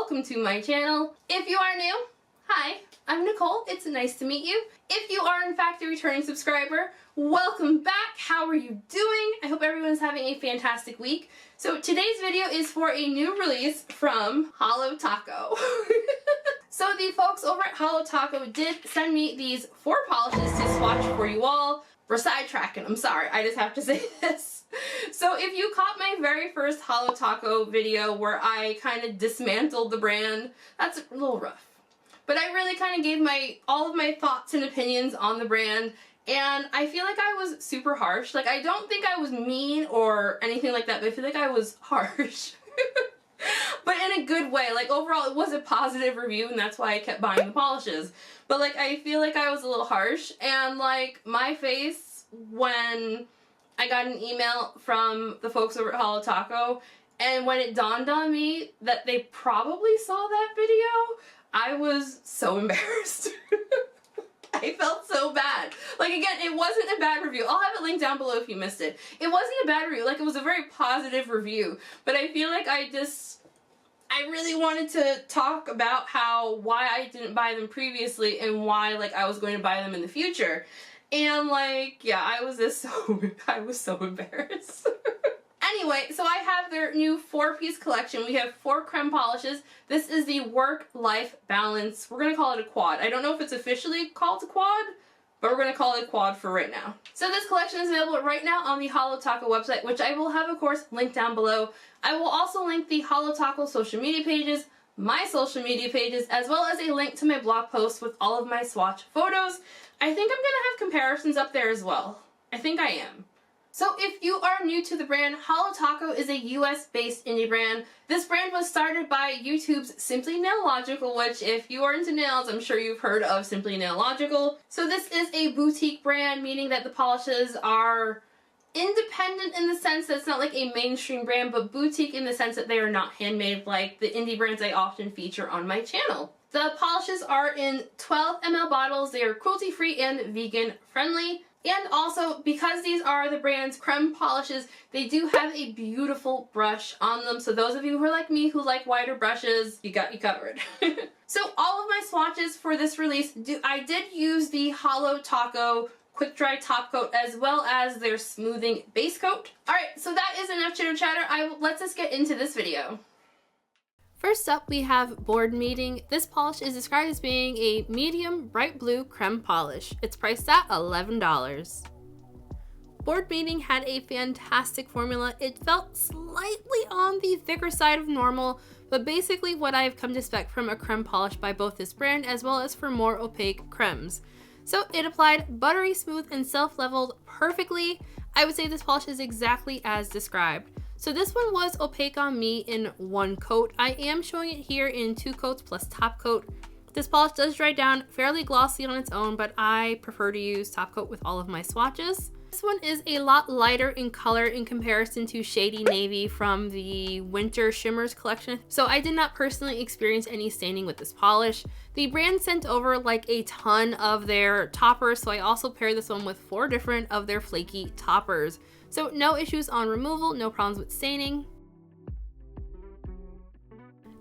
welcome to my channel. If you are new, hi, I'm Nicole. It's nice to meet you. If you are in fact a returning subscriber, welcome back. How are you doing? I hope everyone's having a fantastic week. So today's video is for a new release from Holo Taco. So the folks over at Holo Taco did send me these 4 polishes to swatch for you all. We're sidetracking, I'm sorry, I just have to say this. So if you caught my very first Holo Taco video where I kind of dismantled the brand, that's a little rough. But I really kind of gave all of my thoughts and opinions on the brand, and I feel like I was super harsh. Like, I don't think I was mean or anything like that, but I feel like I was harsh. But in a good way. Like, overall it was a positive review, and that's why I kept buying the polishes. But like, I feel like I was a little harsh, and like, my face when I got an email from the folks over at Holo Taco, and when it dawned on me that they probably saw that video, I was so embarrassed. I felt so bad. Like, again, it wasn't a bad review. I'll have it linked down below if you missed it. It wasn't a bad review. Like, it was a very positive review. But I feel like I really wanted to talk about why I didn't buy them previously and why, like, I was going to buy them in the future. And, like, yeah, I was so embarrassed. Anyway, so I have their new 4-piece collection. We have 4 creme polishes. This is the work-life balance. We're gonna call it a quad. I don't know if it's officially called a quad, but we're gonna call it a quad for right now. So this collection is available right now on the Holo Taco website, which I will have, of course, linked down below. I will also link the Holo Taco social media pages, my social media pages, as well as a link to my blog post with all of my swatch photos. I think I'm gonna have comparisons up there as well. I think I am. So if you are new to the brand, Holo Taco is a US-based indie brand. This brand was started by YouTube's Simply Nailogical, which if you are into nails, I'm sure you've heard of Simply Nailogical. So this is a boutique brand, meaning that the polishes are independent in the sense that it's not like a mainstream brand, but boutique in the sense that they are not handmade like the indie brands I often feature on my channel. The polishes are in 12 ml bottles. They are cruelty-free and vegan-friendly. And also, because these are the brand's creme polishes, they do have a beautiful brush on them. So those of you who are like me, who like wider brushes, you got you covered. So all of my swatches for this release, I did use the Holo Taco Quick Dry Top Coat as well as their smoothing base coat. Alright, so that is enough chitter chatter. Let's just get into this video. First up, we have Board Meeting. This polish is described as being a medium bright blue creme polish. It's priced at $11. Board Meeting had a fantastic formula. It felt slightly on the thicker side of normal, but basically what I've come to expect from a creme polish by both this brand as well as for more opaque cremes. So it applied buttery smooth and self-leveled perfectly. I would say this polish is exactly as described. So this one was opaque on me in 1 coat. I am showing it here in 2 coats plus top coat. This polish does dry down fairly glossy on its own, but I prefer to use top coat with all of my swatches. This one is a lot lighter in color in comparison to Shady Navy from the Winter Shimmers collection. So I did not personally experience any staining with this polish. The brand sent over like a ton of their toppers, so I also paired this one with 4 different of their flaky toppers. So no issues on removal, no problems with staining.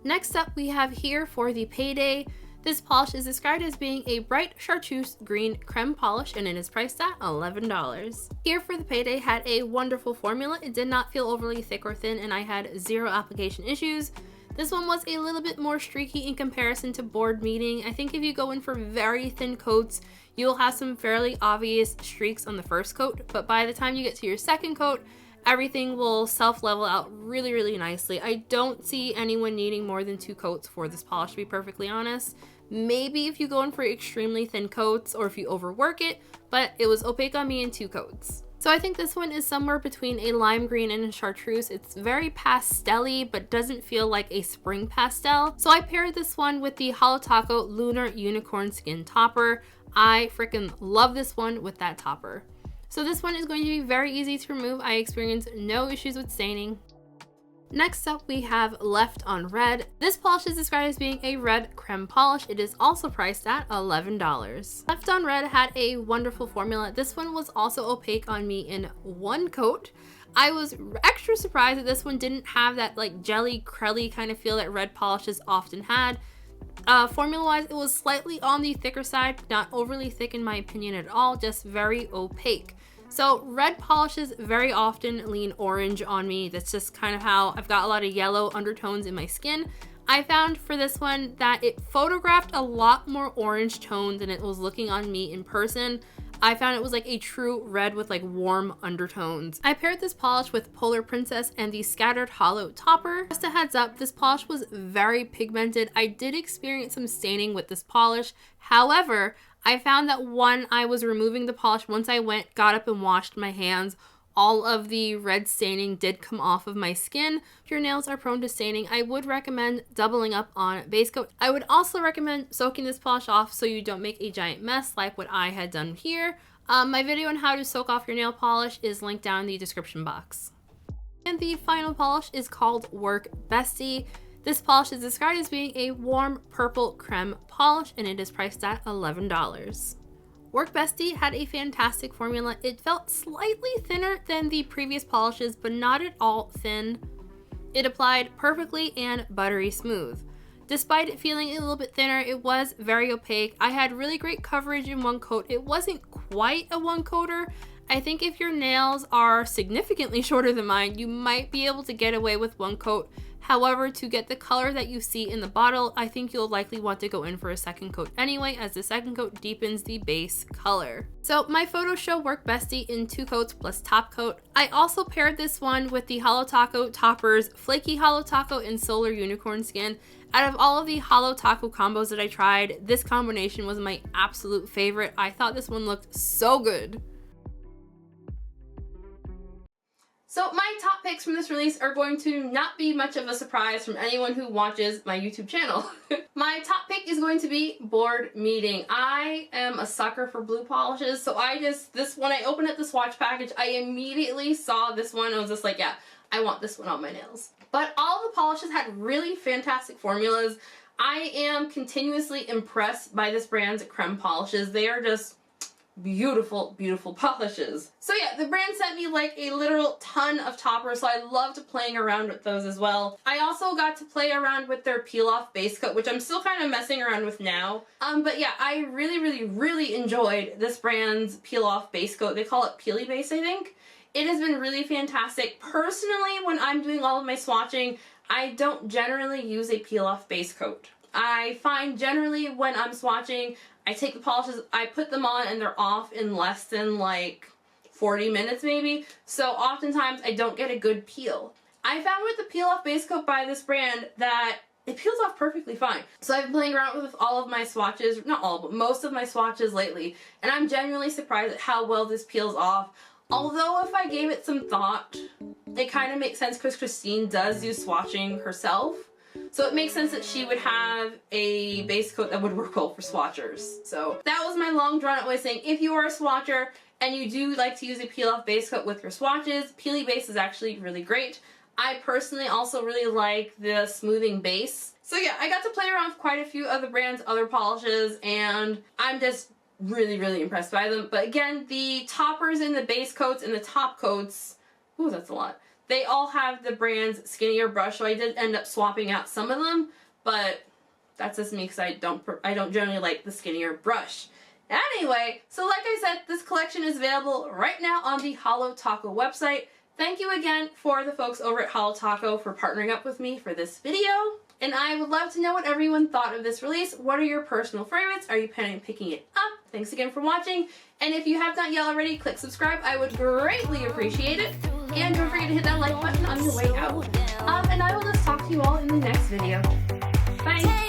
Next up we have here For The Payday. This polish is described as being a bright chartreuse green creme polish, and it is priced at $11. Here For The Payday had a wonderful formula. It did not feel overly thick or thin, and I had 0 application issues. This one was a little bit more streaky in comparison to Board Meeting. I think if you go in for very thin coats, you'll have some fairly obvious streaks on the first coat, but by the time you get to your second coat, everything will self-level out really, really nicely. I don't see anyone needing more than 2 coats for this polish, to be perfectly honest. Maybe if you go in for extremely thin coats or if you overwork it, but it was opaque on me in 2 coats. So I think this one is somewhere between a lime green and a chartreuse. It's very pastel-y, but doesn't feel like a spring pastel. So I paired this one with the Holo Taco Lunar Unicorn Skin Topper. I freaking love this one with that topper. So this one is going to be very easy to remove. I experienced no issues with staining. Next up, we have Left on Red. This polish is described as being a red creme polish. It is also priced at $11. Left on Red had a wonderful formula. This one was also opaque on me in 1 coat. I was extra surprised that this one didn't have that like jelly crelly kind of feel that red polishes often had. Formula wise, it was slightly on the thicker side, not overly thick in my opinion at all, just very opaque. So red polishes very often lean orange on me. That's just kind of how I've got a lot of yellow undertones in my skin. I found for this one that it photographed a lot more orange tone than it was looking on me in person. I found it was like a true red with like warm undertones. I paired this polish with Polar Princess and the Scattered Holo Topper. Just a heads up, this polish was very pigmented. I did experience some staining with this polish. However, I found that when I was removing the polish, once I got up and washed my hands, all of the red staining did come off of my skin. If your nails are prone to staining, I would recommend doubling up on base coat. I would also recommend soaking this polish off so you don't make a giant mess like what I had done here. My video on how to soak off your nail polish is linked down in the description box. And the final polish is called Work Bestie. This polish is described as being a warm purple creme polish, and it is priced at $11. Work Bestie had a fantastic formula. It felt slightly thinner than the previous polishes, but not at all thin. It applied perfectly and buttery smooth. Despite it feeling a little bit thinner, it was very opaque. I had really great coverage in one coat. It wasn't quite a one coater. I think if your nails are significantly shorter than mine, you might be able to get away with one coat. However, to get the color that you see in the bottle, I think you'll likely want to go in for a second coat anyway, as the second coat deepens the base color. So my photos show Work Bestie in 2 coats plus top coat. I also paired this one with the Holo Taco Toppers Flaky Holo Taco in Solar Unicorn Skin. Out of all of the Holo Taco combos that I tried, this combination was my absolute favorite. I thought this one looked so good. So my top picks from this release are going to not be much of a surprise from anyone who watches my YouTube channel. My top pick is going to be Board Meeting. I am a sucker for blue polishes, so when I opened up the Swatch package, I immediately saw this one. I was just like, yeah, I want this one on my nails. But all the polishes had really fantastic formulas. I am continuously impressed by this brand's creme polishes. They are just beautiful, beautiful polishes. So yeah, the brand sent me like a literal ton of toppers, so I loved playing around with those as well. I also got to play around with their peel-off base coat, which I'm still kind of messing around with now. But yeah, I really enjoyed this brand's peel-off base coat. They call it Peely Base, I think. It has been really fantastic. Personally, when I'm doing all of my swatching, I don't generally use a peel-off base coat. I find generally when I'm swatching, I take the polishes, I put them on, and they're off in less than like 40 minutes maybe. So oftentimes I don't get a good peel. I found with the peel off base coat by this brand that it peels off perfectly fine. So I've been playing around with all of my swatches, not all, but most of my swatches lately, and I'm genuinely surprised at how well this peels off. Although if I gave it some thought, it kind of makes sense because Christine does do swatching herself. So it makes sense that she would have a base coat that would work well for swatchers. So that was my long drawn out way of saying, if you are a swatcher and you do like to use a peel off base coat with your swatches, Peely Base is actually really great. I personally also really like the smoothing base. So yeah, I got to play around with quite a few of the brand's other polishes, and I'm just really impressed by them. But again, the toppers and the base coats and the top coats, ooh, that's a lot. They all have the brand's skinnier brush, so I did end up swapping out some of them, but that's just me because I don't generally like the skinnier brush. Anyway, so like I said, this collection is available right now on the Holo Taco website. Thank you again for the folks over at Holo Taco for partnering up with me for this video. And I would love to know what everyone thought of this release. What are your personal favorites? Are you planning on picking it up? Thanks again for watching. And if you have not yet already, click subscribe. I would greatly appreciate it. And don't forget to hit that like button on your way out. And I will just talk to you all in the next video. Bye!